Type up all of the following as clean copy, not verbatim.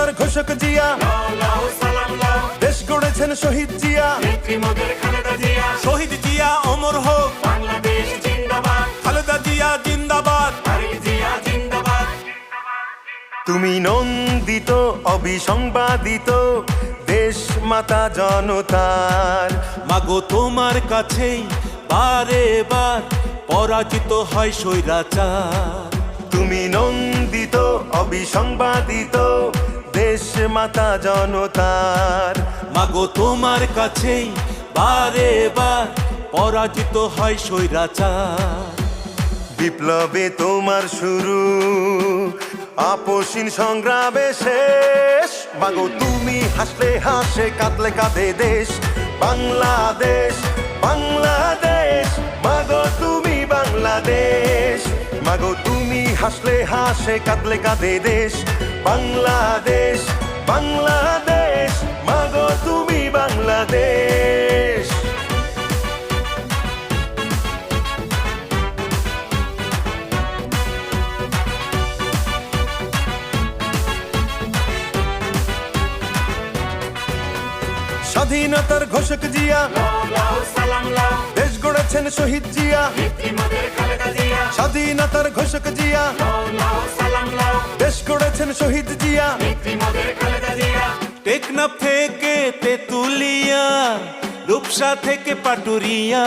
স্বাধীনতার ঘোষক জিয়া, দেশ গড়েছেন শহীদ জিয়া, শহীদ জিয়া অমর হোক, বাংলাদেশ জিন্দাবাদ, খালেদা জিয়া জিন্দাবাদ। তারেক জিয়া জিন্দাবাদ। তুমি নন্দিত অবিসংবাদিত দেশ মাতা জনতার। মাগো তোমার কাছেই বারে বার পরাজিত হয় স্বৈরাচার। তুমি নন্দিত অবিসংবাদিত দেশ মাতা জনতার। মাগো তোমার কাছেই বারে বার পরাজিত হয় স্বৈরাচার। বিপ্লবে তোমার শুরু, আপসীন সংগ্রামে শেষ। মাগো তুমি হাসলে হাসে, কাঁদলে কাঁদে দেশ বাংলাদেশ, বাংলাদেশ। মাগো তুমি বাংলাদেশ, মাগো তুমি হাসলে হাসে, কাঁদলে কাঁদে দেশ বাংলাদেশ, বাংলাদেশ। মাগো তুমি বাংলাদেশ। স্বাধীনতার ঘোষক জিয়া, দেশ গড়েছেন শহীদ জিয়া, স্বাধীনতার ঘোষক জিয়া, দেশ গড়েছেন শহীদ জিয়া। টেকনাফ থেকে তেতুলিয়া, রূপসা থেকে পাটুরিয়া,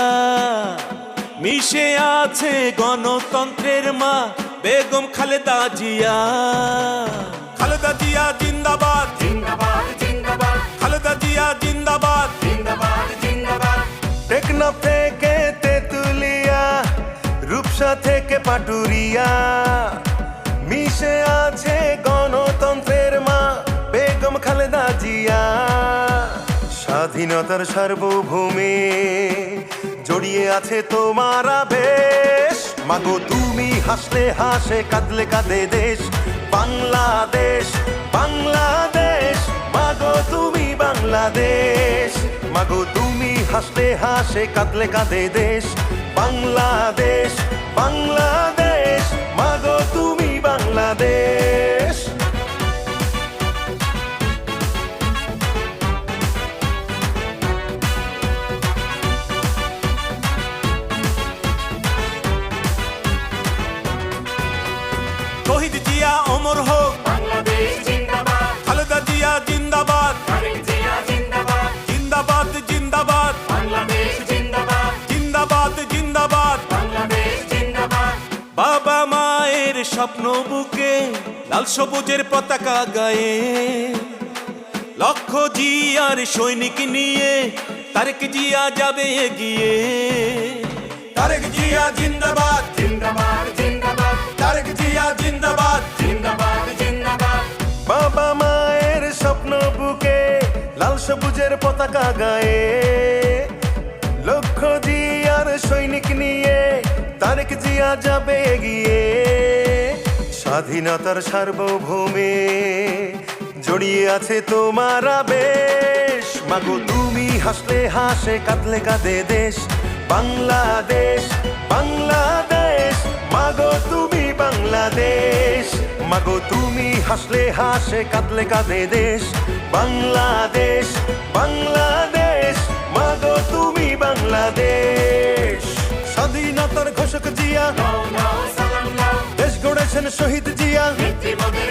মিশে আছে গণতন্ত্রের মা বেগম খালেদা জিয়া। খালেদা জিয়া জিন্দাবাদ, জিন্দাবাদ জিন্দাবাদ, খালেদা জিয়া জিন্দাবাদ। জিন্দাবাদ জিন্দাবাদ। টেকনাফ থেকে তেতুলিয়া, রূপসা থেকে পাটুরিয়া, মিশে আছে গণতন্ত্রের মা বেগম খালেদা জিয়া। স্বাধীনতার সার্বভৌমে জড়িয়ে আছে তোমার আবেশ। মাগো তুমি হাসলে হাসে, কাঁদলে কাঁদে দেশ বাংলাদেশ, বাংলাদেশ। মাগো তুমি বাংলাদেশ, মাগো তুমি হাসলে হাসে, কাঁদলে কাঁদে দেশ বাংলাদেশ, বাংলাদেশ। মাগো তুমি বাংলাদেশ। শহীদ জিয়া অমর হোক, বাংলাদেশ জিন্দাবাদ, খালেদা জিয়া জিন্দাবাদ। তারেক জিয়া জিন্দাবাদ, জিন্দাবাদ জিন্দাবাদ, বাংলাদেশ জিন্দাবাদ, জিন্দাবাদ জিন্দাবাদ। বাংলাদেশ জিন্দাবাদ। বাবা মায়ের স্বপ্ন বুকে লাল সবুজের পতাকা গায়ে, লক্ষ জিয়ার সৈনিক নিয়ে তারেক জিয়া যাবে এগিয়ে। তারেক জিয়া জিন্দাবাদ, জিন্দাবাদ জিন্দাবাদ, তারেক জিয়া জিন্দাবাদ। জিন্দাবাদ জিন্দাবাদ। বাবা মায়ের স্বপ্ন বুকে লাল সবুজের পতাকা গায়ে, লক্ষ জিয়ার সৈনিক নিয়ে তারেক জিয়া যাবে এগিয়ে। স্বাধীনতার সার্বভৌমে জড়িয়ে আছে তোমার আবেশ। মাগো তুমি হাসলে হাসে, কাঁদলে কাঁদে দেশ বাংলাদেশ, বাংলাদেশ। মাগো তুমি বাংলাদেশ, মাগো তুমি হাসলে হাসে, কাঁদলে কাঁদে দেশ বাংলাদেশ, বাংলাদেশ। মাগো তুমি বাংলাদেশ। স্বাধীনতার ঘোষক জিয়া, দেশ গড়েছেন শহীদ জিয়া,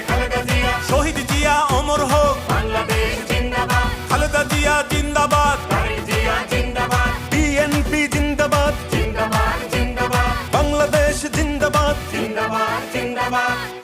খালেদা জিয়া, শহীদ জিয়া অমর হোক, বাংলাদেশ জিন্দাবাদ, খালেদা জিয়া জিন্দাবাদ। তারেক জিয়া জিন্দাবাদ, বিএনপি জিন্দাবাদ, জিন্দাবাদ জিন্দাবাদ, বাংলাদেশ জিন্দাবাদ। জিন্দাবাদ জিন্দাবাদ।